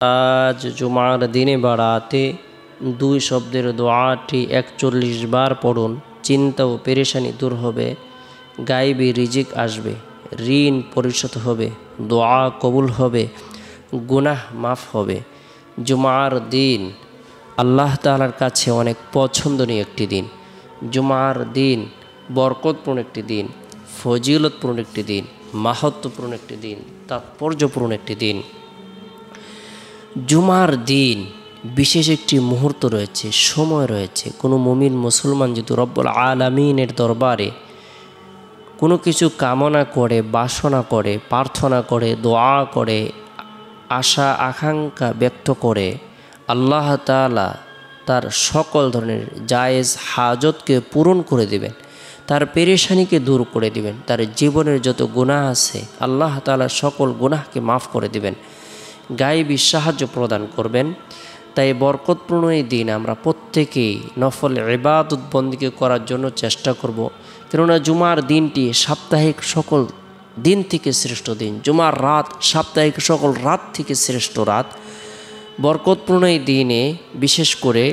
আজ জুমার দিনে বা রাতে দুই শব্দের দোয়াটি ৪১ বার পড়ুন। চিন্তা ও পেরেশানি দূর হবে, গায়েবী রিজিক আসবে, ঋণ পরিশোধ হবে, দোয়া কবুল হবে, গুনাহ মাফ হবে। জুমার দিন আল্লাহ তাআলার কাছে অনেক পছন্দনীয় একটি দিন। জুমার দিন বরকতপূর্ণ একটি দিন, ফজিলতপূর্ণ একটি দিন, মাহাত্ম্যপূর্ণ একটি দিন, তাৎপর্যপূর্ণ একটি দিন। জুমার দিন বিশেষ একটি মুহূর্ত রয়েছে, সময় রয়েছে। কোনো মুমিন মুসলমান যদি রব্বুল আলামিনের দরবারে কোনো কিছু কামনা করে, বাসনা করে, প্রার্থনা করে, দোয়া করে, আশা আকাঙ্ক্ষা ব্যক্ত করে, আল্লাহ তাআলা তার সকল ধরনের জায়েজ হাজতকে পূরণ করে দিবেন, তার পেরেশানিকে দূর করে দিবেন, তার জীবনের যত গুনাহ আছে আল্লাহ তাআলা সকল গুনাহকে মাফ করে দিবেন, গায়েবী সাহায্য প্রদান করবেন। তাই বরকতপূর্ণ এই দিন আমরা প্রত্যেকেই নফল ইবাদত বন্দেগী করার জন্য চেষ্টা করব। কেননা জুমার দিনটি সাপ্তাহিক সকল দিন থেকে শ্রেষ্ঠ দিন। জুমার রাত সাপ্তাহিক সকল রাত থেকে শ্রেষ্ঠ রাত। বরকতপূর্ণ এই দিনে বিশেষ করে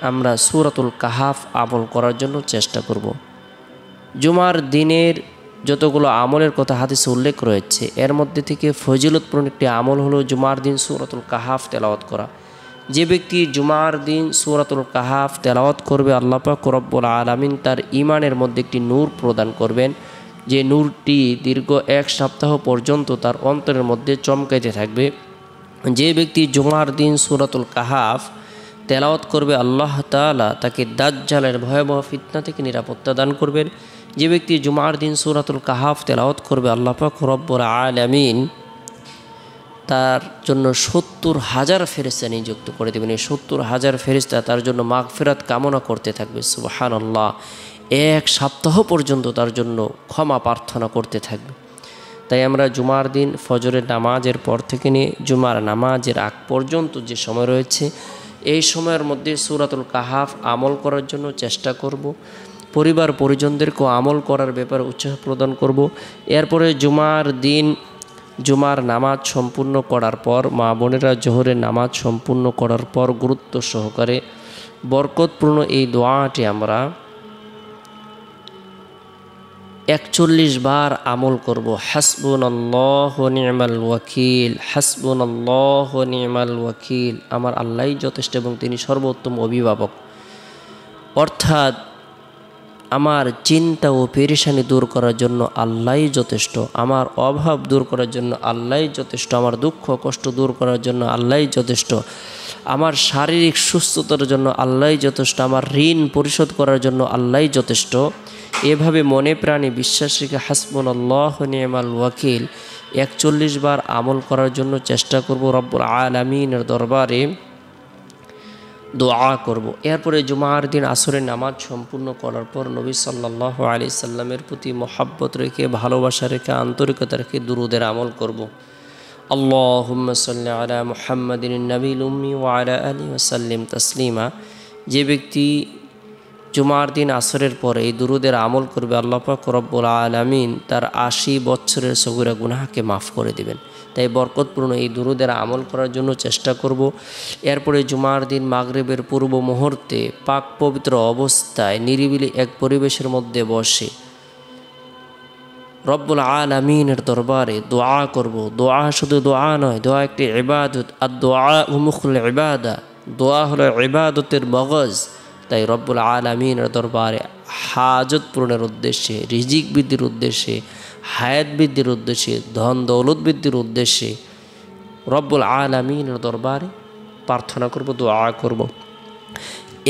আমরা সূরাতুল কাহাফ আমল করার জন্য চেষ্টা করব। জুমার দিনের যতগুলো আমলের কথা হাদিসে উল্লেখ রয়েছে, এর মধ্যে থেকে ফজিলতপূর্ণ একটি আমল হলো জুমার দিন সূরাতুল কাহাফ তেলাওয়াত করা। যে ব্যক্তি জুমার দিন সূরাতুল কাহাফ তেলাওয়াত করবে, আল্লাহ পাক রব্বুল আলামিন তার ঈমানের মধ্যে একটি নূর প্রদান করবেন, যে নূরটি দীর্ঘ ১ সপ্তাহ পর্যন্ত তার অন্তরের মধ্যে চমকাইতে থাকবে। যে ব্যক্তি জুমার দিন সূরাতুল কাহাফ তেলাওয়াত করবে, আল্লাহ তাআলা তাকে দাজ্জালের ভয়াবহ ফিতনা থেকে নিরাপত্তা দান করবেন। যে ব্যক্তি জুমার দিন সূরাতুল কাহাফ তেলাওয়াত করবে, আল্লাহ পাক রব্বুল আলামিন তার জন্য ৭০,০০০ ফেরেশতা নিযুক্ত করে দেবেন। এই ৭০,০০০ ফেরেশতা তার জন্য মাগফিরাত কামনা করতে থাকবে। সুবহানাল্লাহ। ১ সপ্তাহ পর্যন্ত তার জন্য ক্ষমা প্রার্থনা করতে থাকবে। তাই আমরা জুমার দিন ফজরের নামাজের পর থেকে নিয়ে জুমার নামাজের আগ পর্যন্ত যে সময় রয়েছে, এই সময়ের মধ্যে সূরাতুল কাহাফ আমল করার জন্য চেষ্টা করব। পরিবার পরিজনদেরকেও আমল করার ব্যাপারে উৎসাহ প্রদান করব। এরপরে জুমার দিন জুমার নামাজ সম্পূর্ণ করার পর, মা বোনেরা জোহরের নামাজ সম্পূর্ণ করার পর গুরুত্ব সহকারে বরকতপূর্ণ এই দোয়াটি আমরা ৪১ বার আমল করব। হাসবুনাল্লাহু ওয়া নি'মাল ওয়াকিল, হাসবুনাল্লাহু ওয়া নি'মাল ওয়াকিল। আমার আল্লাহই যথেষ্ট এবং তিনি সর্বোত্তম অভিভাবক। অর্থাৎ আমার চিন্তা ও পেরেশানি দূর করার জন্য আল্লাহই যথেষ্ট, আমার অভাব দূর করার জন্য আল্লাহই যথেষ্ট, আমার দুঃখ কষ্ট দূর করার জন্য আল্লাহই যথেষ্ট, আমার শারীরিক সুস্থতার জন্য আল্লাহই যথেষ্ট, আমার ঋণ পরিশোধ করার জন্য আল্লাহই যথেষ্ট। এভাবে মনে প্রাণে বিশ্বাস রেখে হাসবুনাল্লাহু ওয়া নি'মাল ওয়াকিল ৪১ বার আমল করার জন্য চেষ্টা করব। রব্বুল আলামিনের দরবারে দোয়া করব। এরপরে জুমার দিন আসরের নামাজ সম্পূর্ণ করার পর নবী সাল্লাল্লাহু আলাইহি সাল্লামের প্রতি মহব্বত রেখে, ভালোবাসা রেখে, আন্তরিকতা রেখে দুরূদের আমল করব। আল্লাহুম্মা সাল্লি আলা মুহাম্মাদিন নবিয়্যিল উম্মি ওয়া আলা আলিহি ওয়া সাল্লিম তাসলিমা। যে ব্যক্তি জুমার দিন আসরের পরে এই দুরূদের আমল করবে, আল্লাহ পাক রব্বুল আলামিন তার ৮০ বছরের সগীরা গুনাহকে মাফ করে দিবেন। তাই বরকতপূর্ণ এই দুরূদের আমল করার জন্য চেষ্টা করব। এরপরে জুমার দিন মাগরিবের পূর্ব মুহূর্তে পাক পবিত্র অবস্থায় নিরিবিলি এক পরিবেশের মধ্যে বসে রব্বুল আলামিনের দরবারে দোয়া করব। দোয়া শুধু দোয়া নয়, দোয়া একটি ইবাদত। আর দোয়া মুখুল ইবাদা, দোয়া হলো ইবাদতের মগজ। তাই রব্বুল আলামিনের দরবারে হাজত পূরণের উদ্দেশ্যে, রিজিক বৃদ্ধির উদ্দেশ্যে, হায়াত বৃদ্ধির উদ্দেশ্যে, ধন দৌলত বৃদ্ধির উদ্দেশ্যে রব্বুল আলামিনের দরবারে প্রার্থনা করব, দোয়া করব।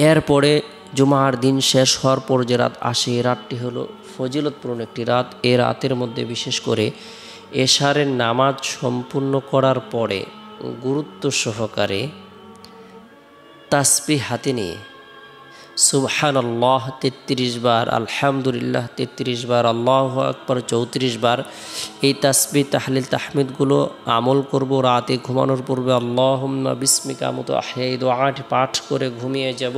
এরপরে জুমার দিন শেষ হওয়ার পর যে রাত আসে, এই রাতটি হলো ফজিলতপূর্ণ একটি রাত। এই রাতের মধ্যে বিশেষ করে এশারের নামাজ সম্পূর্ণ করার পরে গুরুত্ব সহকারে তাসবিহ হাতে নিয়ে সুবহানাল্লাহ ৩৩ বার, আলহামদুলিল্লাহ ৩৩ বার, আল্লাহু আকবার ৩৪ বার, এই তাসবিহ তাহলিল তাহমিদগুলো আমল করব। রাতে ঘুমানোর পূর্বে আল্লাহুম্মা বিসমিকা আমুতু আহইয়া এই দোয়াটি পাঠ করে ঘুমিয়ে যাব।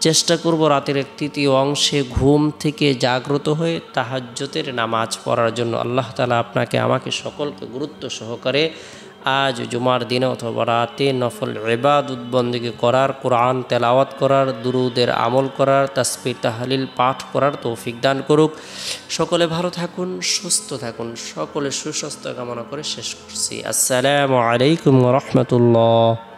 চেষ্টা করব রাতের 1/3 অংশে ঘুম থেকে জাগ্রত হয়ে তাহাজ্জুদের নামাজ পড়ার জন্য। আল্লাহ তাআলা আপনাকে আমাকে সকলকে গুরুত্ব সহকারে আজ জুমার দিনে অথবা রাতে নফল ইবাদত বন্দেগী করার, কোরআন তেলাওয়াত করার, দুরুদের আমল করার, তাসবিহ তাহলিল পাঠ করার তৌফিক দান করুক। সকলে ভালো থাকুন, সুস্থ থাকুন, সকলে সুস্বাস্থ্য কামনা করে শেষ করছি। আসসালামু আলাইকুম ওয়া রাহমাতুল্লাহ।